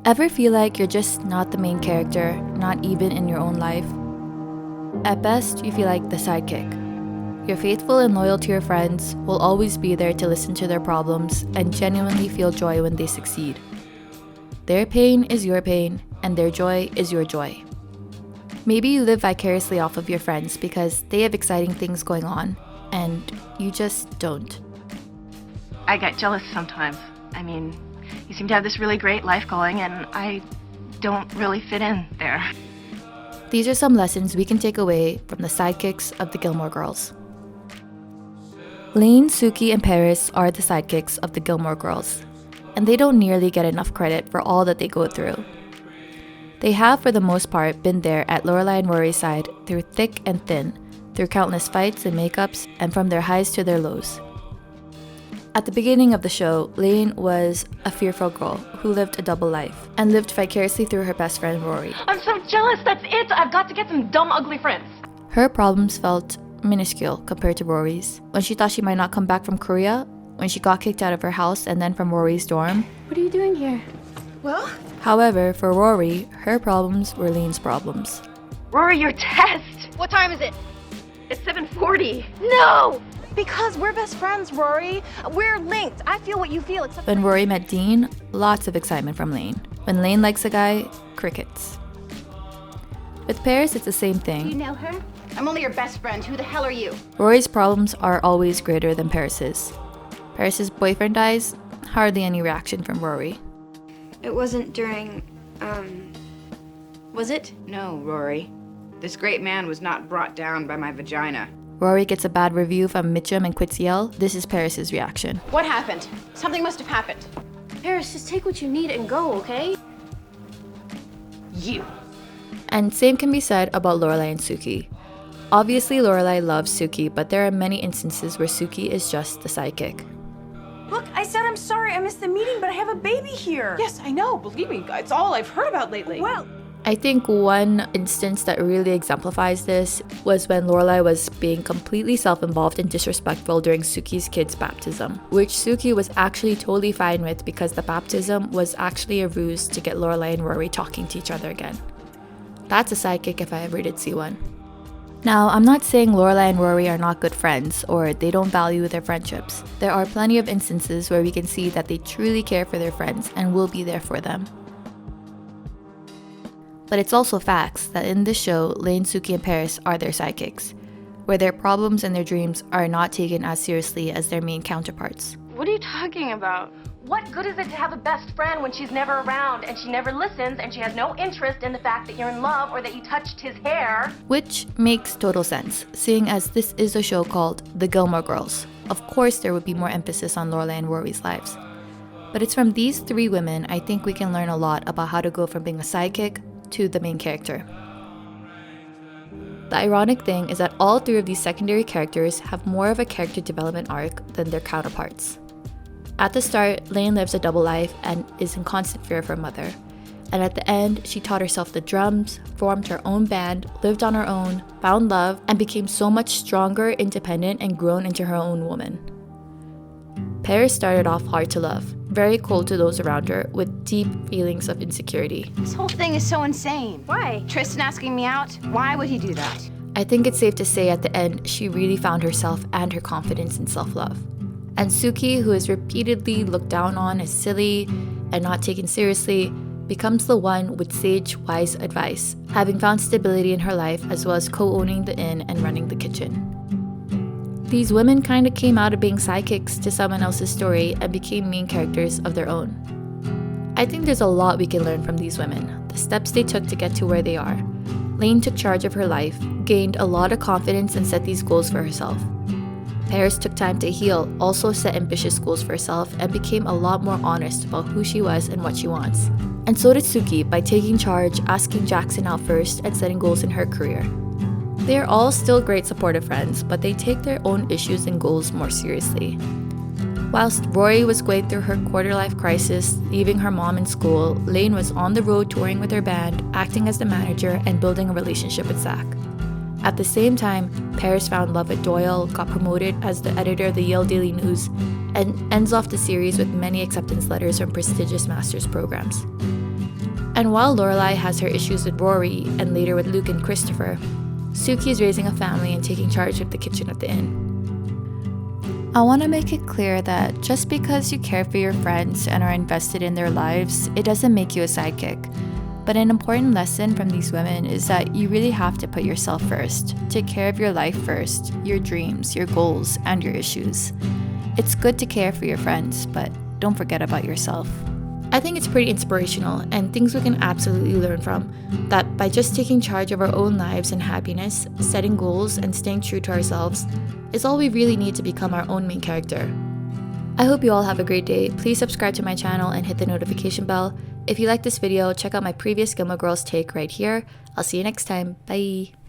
Ever feel like you're just not the main character, not even in your own life? At best, you feel like the sidekick. You're faithful and loyal to your friends, will always be there to listen to their problems, and genuinely feel joy when they succeed. Their pain is your pain, and their joy is your joy. Maybe you live vicariously off of your friends because they have exciting things going on, and you just don't. I get jealous sometimes. I mean, you seem to have this really great life going, and I don't really fit in there. These are some lessons we can take away from the sidekicks of the Gilmore Girls. Lane, Sookie, and Paris are the sidekicks of the Gilmore Girls, and they don't nearly get enough credit for all that they go through. They have, for the most part, been there at Lorelai and Rory's side through thick and thin, through countless fights and makeups, and from their highs to their lows. At the beginning of the show, Lane was a fearful girl who lived a double life and lived vicariously through her best friend Rory. I'm so jealous, that's it! I've got to get some dumb, ugly friends. Her problems felt minuscule compared to Rory's. When she thought she might not come back from Korea, when she got kicked out of her house and then from Rory's dorm. What are you doing here? Well? However, for Rory, her problems were Lane's problems. Rory, your test! What time is it? It's 7:40. No! Because we're best friends, Rory. We're linked. I feel what you feel, except When Rory met Dean, lots of excitement from Lane. When Lane likes a guy, crickets. With Paris, it's the same Do thing. you know her? I'm only your best friend. Who the hell are you? Rory's problems are always greater than Paris's. Paris's boyfriend dies, hardly any reaction from Rory. It wasn't during, was it? No, Rory. This great man was not brought down by my vagina. Rory gets a bad review from Mitchum and quits Yale. This is Paris's reaction. What happened? Something must have happened. Paris, just take what you need and go, okay? You. And same can be said about Lorelai and Sookie. Obviously, Lorelai loves Sookie, but there are many instances where Sookie is just the sidekick. Look, I said I'm sorry I missed the meeting, but I have a baby here. Yes, I know. Believe me, it's all I've heard about lately. Well, I think one instance that really exemplifies this was when Lorelai was being completely self-involved and disrespectful during Sookie's kid's baptism, which Sookie was actually totally fine with because the baptism was actually a ruse to get Lorelai and Rory talking to each other again. That's a sidekick if I ever did see one. Now, I'm not saying Lorelai and Rory are not good friends or they don't value their friendships. There are plenty of instances where we can see that they truly care for their friends and will be there for them. But it's also facts that in this show, Lane, Sookie, and Paris are their sidekicks, where their problems and their dreams are not taken as seriously as their main counterparts. What are you talking about? What good is it to have a best friend when she's never around and she never listens and she has no interest in the fact that you're in love or that you touched his hair? Which makes total sense, seeing as this is a show called The Gilmore Girls. Of course, there would be more emphasis on Lorelai and Rory's lives. But it's from these three women I think we can learn a lot about how to go from being a sidekick to the main character. The ironic thing is that all three of these secondary characters have more of a character development arc than their counterparts. At the start, Lane lives a double life and is in constant fear of her mother. And at the end, she taught herself the drums, formed her own band, lived on her own, found love, and became so much stronger, independent, and grown into her own woman. Paris started off hard to love, very cold to those around her, with deep feelings of insecurity. This whole thing is so insane. Why? Tristan asking me out? Why would he do that? I think it's safe to say at the end, she really found herself and her confidence in self-love. And Sookie, who is repeatedly looked down on as silly and not taken seriously, becomes the one with sage, wise advice, having found stability in her life as well as co-owning the inn and running the kitchen. These women kind of came out of being sidekicks to someone else's story and became main characters of their own. I think there's a lot we can learn from these women, the steps they took to get to where they are. Lane took charge of her life, gained a lot of confidence and set these goals for herself. Paris took time to heal, also set ambitious goals for herself, and became a lot more honest about who she was and what she wants. And so did Sookie by taking charge, asking Jackson out first, and setting goals in her career. They are all still great supportive friends, but they take their own issues and goals more seriously. Whilst Rory was going through her quarter-life crisis, leaving her mom in school, Lane was on the road touring with her band, acting as the manager, and building a relationship with Zach. At the same time, Paris found love at Doyle, got promoted as the editor of the Yale Daily News, and ends off the series with many acceptance letters from prestigious master's programs. And while Lorelai has her issues with Rory and later with Luke and Christopher, Sookie is raising a family and taking charge of the kitchen at the inn. I want to make it clear that just because you care for your friends and are invested in their lives, it doesn't make you a sidekick. But an important lesson from these women is that you really have to put yourself first. Take care of your life first, your dreams, your goals, and your issues. It's good to care for your friends, but don't forget about yourself. I think it's pretty inspirational and things we can absolutely learn from. That by just taking charge of our own lives and happiness, setting goals, and staying true to ourselves is all we really need to become our own main character. I hope you all have a great day. Please subscribe to my channel and hit the notification bell. If you like this video, check out my previous Gilmore Girls take right here. I'll see you next time. Bye!